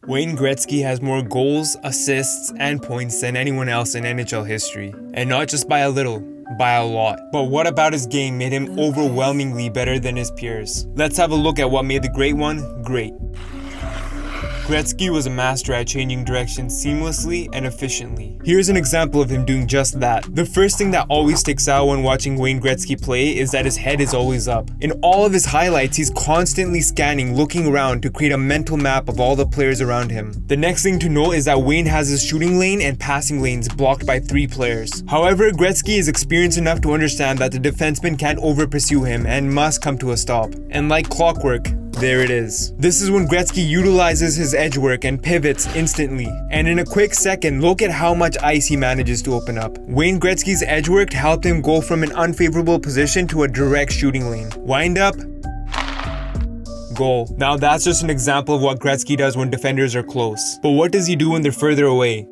Wayne Gretzky has more goals, assists, and points than anyone else in NHL history. And not just by a little, by a lot. But what about his game made him overwhelmingly better than his peers? Let's have a look at what made the great one great. Gretzky was a master at changing direction seamlessly and efficiently. Here's an example of him doing just that. The first thing that always sticks out when watching Wayne Gretzky play is that his head is always up. In all of his highlights, he's constantly scanning, looking around to create a mental map of all the players around him. The next thing to note is that Wayne has his shooting lane and passing lanes blocked by 3 players. However, Gretzky is experienced enough to understand that the defenseman can't over-pursue him and must come to a stop. And like clockwork, there it is. This is when Gretzky utilizes his edge work and pivots instantly. And in a quick second, look at how much ice he manages to open up. Wayne Gretzky's edge work helped him go from an unfavorable position to a direct shooting lane. Wind up, goal. Now that's just an example of what Gretzky does when defenders are close. But what does he do when they're further away?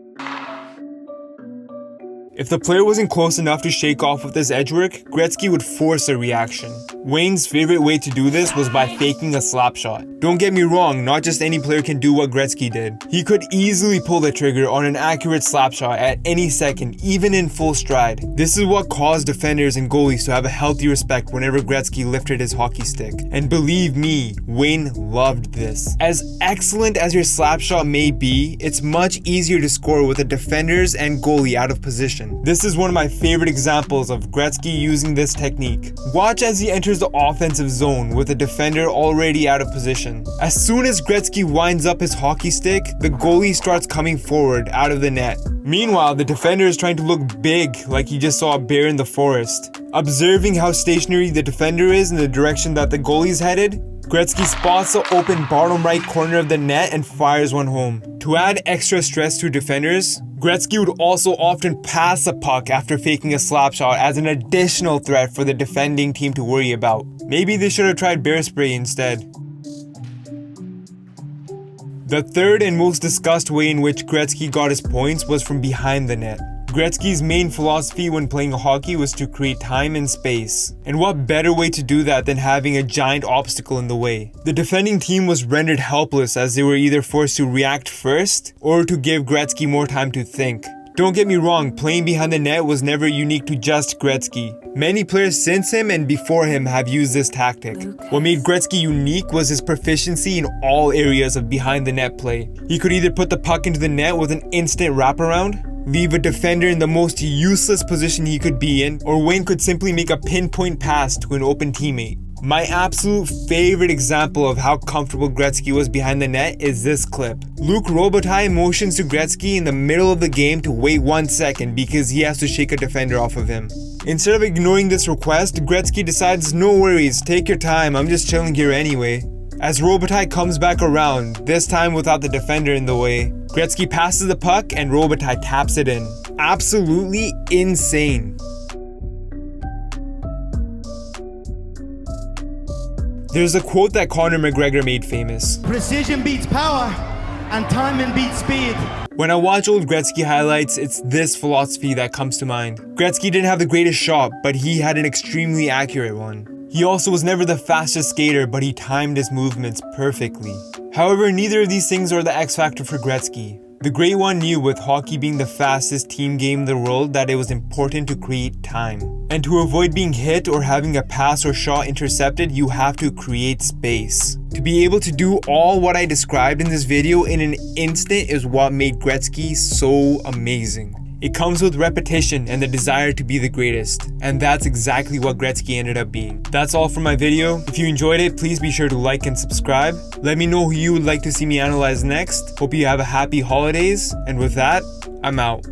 If the player wasn't close enough to shake off with his edge work, Gretzky would force a reaction. Wayne's favorite way to do this was by faking a slap shot. Don't get me wrong, not just any player can do what Gretzky did. He could easily pull the trigger on an accurate slap shot at any second, even in full stride. This is what caused defenders and goalies to have a healthy respect whenever Gretzky lifted his hockey stick. And believe me, Wayne loved this. As excellent as your slap shot may be, it's much easier to score with the defenders and goalie out of position. This is one of my favorite examples of Gretzky using this technique. Watch as he enters the offensive zone with the defender already out of position. As soon as Gretzky winds up his hockey stick, the goalie starts coming forward out of the net. Meanwhile, the defender is trying to look big, like he just saw a bear in the forest. Observing how stationary the defender is in the direction that the goalie's headed, Gretzky spots the open bottom right corner of the net and fires one home. To add extra stress to defenders, Gretzky would also often pass a puck after faking a slap shot as an additional threat for the defending team to worry about. Maybe they should have tried bear spray instead. The third and most discussed way in which Gretzky got his points was from behind the net. Gretzky's main philosophy when playing hockey was to create time and space. And what better way to do that than having a giant obstacle in the way? The defending team was rendered helpless as they were either forced to react first or to give Gretzky more time to think. Don't get me wrong, playing behind the net was never unique to just Gretzky. Many players since him and before him have used this tactic. What made Gretzky unique was his proficiency in all areas of behind the net play. He could either put the puck into the net with an instant wraparound, leave a defender in the most useless position he could be in, or Wayne could simply make a pinpoint pass to an open teammate. My absolute favorite example of how comfortable Gretzky was behind the net is this clip. Luc Robitaille motions to Gretzky in the middle of the game to wait 1 second because he has to shake a defender off of him. Instead of ignoring this request, Gretzky decides, no worries, take your time, I'm just chilling here anyway. As Robitaille comes back around, this time without the defender in the way, Gretzky passes the puck and Robitaille taps it in. Absolutely insane. There's a quote that Conor McGregor made famous. Precision beats power and timing beats speed. When I watch old Gretzky highlights, it's this philosophy that comes to mind. Gretzky didn't have the greatest shot, but he had an extremely accurate one. He also was never the fastest skater, but he timed his movements perfectly. However, neither of these things are the X factor for Gretzky. The Great One knew, with hockey being the fastest team game in the world, that it was important to create time. And to avoid being hit or having a pass or shot intercepted, you have to create space. To be able to do all what I described in this video in an instant is what made Gretzky so amazing. It comes with repetition and the desire to be the greatest. And that's exactly what Gretzky ended up being. That's all for my video. If you enjoyed it, please be sure to like and subscribe. Let me know who you would like to see me analyze next. Hope you have a happy holidays. And with that, I'm out.